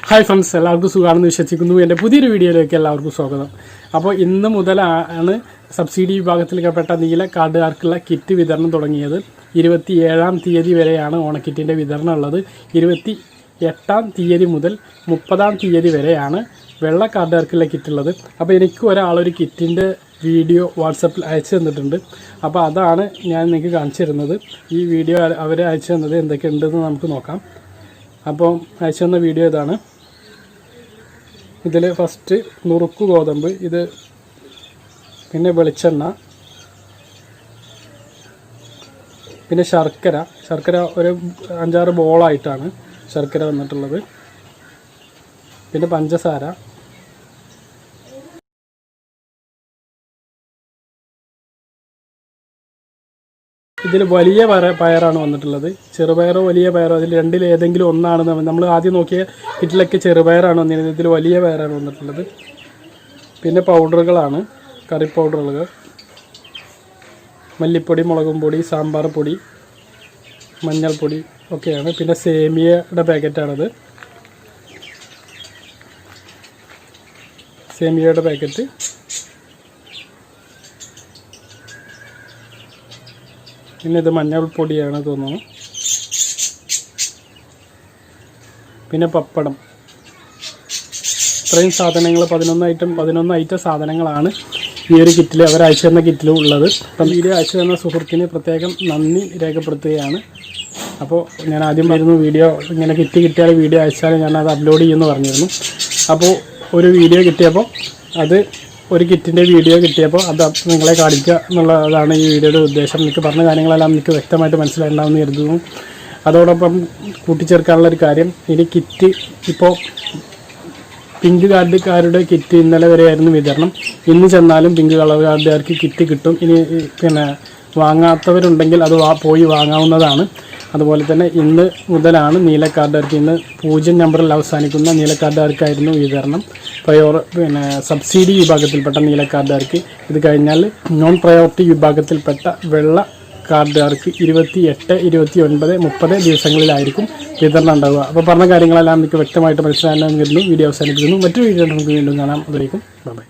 Hi friends, എല്ലാവർക്കും സുഖമാണെന്ന് വിശ്വസിക്കുന്നു. എൻ്റെ പുതിയൊരു വീഡിയോയിലേക്ക് എല്ലാവർക്കും സ്വാഗതം. അപ്പോൾ ഇന്ന് മുതലാണ് സബ്സിഡി വിഭാഗത്തിൽപ്പെട്ട നീല കാർഡുകാർക്കുള്ള കിറ്റ് വിതരണം തുടങ്ങിയത്. 27-ാം തീയതി വരെയാണ് ഓണക്കിറ്റിൻ്റെ വിതരണം ഉള്ളത്. 28-ാം തീയതി മുതൽ 30-ാം തീയതി വരെയാണ് വെള്ള കാർഡുകാർക്കുള്ള കിറ്റ് ഉള്ളത്. അപ്പോൾ എനിക്ക് ഒരാളൊരു കിറ്റിൻ്റെ വീഡിയോ വാട്സപ്പിൽ അയച്ചു തന്നിട്ടുണ്ട്. അപ്പോൾ അതാണ് ഞാൻ നിങ്ങൾക്ക് കാണിച്ചു തരുന്നത്. ഈ വീഡിയോ അവർ അയച്ചു തന്നത് എന്തൊക്കെയുണ്ടെന്ന് നമുക്ക് നോക്കാം. അപ്പോൾ അയച്ചു തന്ന വീഡിയോ ഇതാണ്. ഇതിൽ ഫസ്റ്റ് നുറുക്ക് ഗോതമ്പ്, ഇത് പിന്നെ വെളിച്ചെണ്ണ, പിന്നെ ശർക്കര ഒരു 5-6 ബോളായിട്ടാണ് ശർക്കര വന്നിട്ടുള്ളത്. പിന്നെ പഞ്ചസാര, ഇതിൽ വലിയ പയറാണ് വന്നിട്ടുള്ളത്. ചെറുപയറോ വലിയ പയറോ അതിൽ രണ്ടിൽ ഏതെങ്കിലും ഒന്നാണ്. നമ്മൾ ആദ്യം നോക്കിയ കിറ്റിലൊക്കെ ചെറുപയറാണ് വന്നിരുന്നത്, ഇതിൽ വലിയ പയറാണ് വന്നിട്ടുള്ളത്. പിന്നെ പൗഡറുകളാണ്, കറി പൗഡറുകൾ, മല്ലിപ്പൊടി, മുളകും പൊടി, സാമ്പാർ പൊടി, മഞ്ഞൾപ്പൊടി ഒക്കെയാണ്. പിന്നെ സേമിയയുടെ പാക്കറ്റാണത്, സേമിയയുടെ പാക്കറ്റ്. പിന്നെ ഇത് മഞ്ഞൾപ്പൊടിയാണ് തോന്നുന്നു. പിന്നെ പപ്പടം. ഇത്രയും സാധനങ്ങൾ 11 ഐറ്റം സാധനങ്ങളാണ് ഈ ഒരു കിറ്റിൽ, അവർ അയച്ചു തന്ന കിറ്റിലും ഉള്ളത്. അപ്പം വീഡിയോ അയച്ചു തന്ന സുഹൃത്തിന് പ്രത്യേകം നന്ദി രേഖപ്പെടുത്തുകയാണ്. അപ്പോൾ ഞാൻ ആദ്യം പറഞ്ഞു, വീഡിയോ ഇങ്ങനെ കിറ്റ് കിട്ടിയാൽ വീഡിയോ അയച്ചാൽ ഞാനത് അപ്ലോഡ് ചെയ്യുമെന്ന് പറഞ്ഞിരുന്നു. അപ്പോൾ ഒരു വീഡിയോ കിട്ടിയപ്പോൾ അത് ഒരു കിറ്റിൻ്റെ വീഡിയോ കിട്ടിയപ്പോൾ അത് നിങ്ങളെ കാണിക്കുക എന്നുള്ളതാണ് ഈ വീഡിയോയുടെ ഉദ്ദേശം. എനിക്ക് പറഞ്ഞ കാര്യങ്ങളെല്ലാം എനിക്ക് വ്യക്തമായിട്ട് മനസ്സിലായിട്ടുണ്ടാവുമെന്ന് കരുതുന്നു. അതോടൊപ്പം കൂട്ടിച്ചേർക്കാനുള്ളൊരു കാര്യം, ഇനി കിറ്റ് ഇപ്പോൾ പിങ്ക് കാർഡുകാരുടെ കിറ്റ് ഇന്നലെ വരെയായിരുന്നു വിതരണം. ഇന്ന് ചെന്നാലും പിങ്ക് കളർ കാർഡുകാർക്ക് കിറ്റ് കിട്ടും. ഇനി പിന്നെ വാങ്ങാത്തവരുണ്ടെങ്കിൽ അത് പോയി വാങ്ങാവുന്നതാണ്. അതുപോലെ തന്നെ ഇന്ന് മുതലാണ് നീല കാർഡുകാർക്ക്, ഇന്ന് 0 നമ്പറിൽ അവസാനിക്കുന്ന നീല കാർഡുകാർക്കായിരുന്നു വിതരണം. പിന്നെ സബ്സിഡി വിഭാഗത്തിൽപ്പെട്ട നീല കാർഡുകാർക്ക്. ഇത് കഴിഞ്ഞാൽ നോൺ പ്രയോറിറ്റി വിഭാഗത്തിൽപ്പെട്ട വെള്ള കാർഡുകാർക്ക് 28, 29, 30 ദിവസങ്ങളിലായിരിക്കും വിതരണം ഉണ്ടാവുക. അപ്പോൾ പറഞ്ഞ കാര്യങ്ങളെല്ലാം എനിക്ക് വ്യക്തമായിട്ട് മനസ്സിലായെന്ന് കരുതുന്നു. വീഡിയോ അവസാനിപ്പിക്കുന്നു. മറ്റൊരു വീഡിയോ നമുക്ക് വീണ്ടും കാണാം. അതിലേക്കും ബൈ.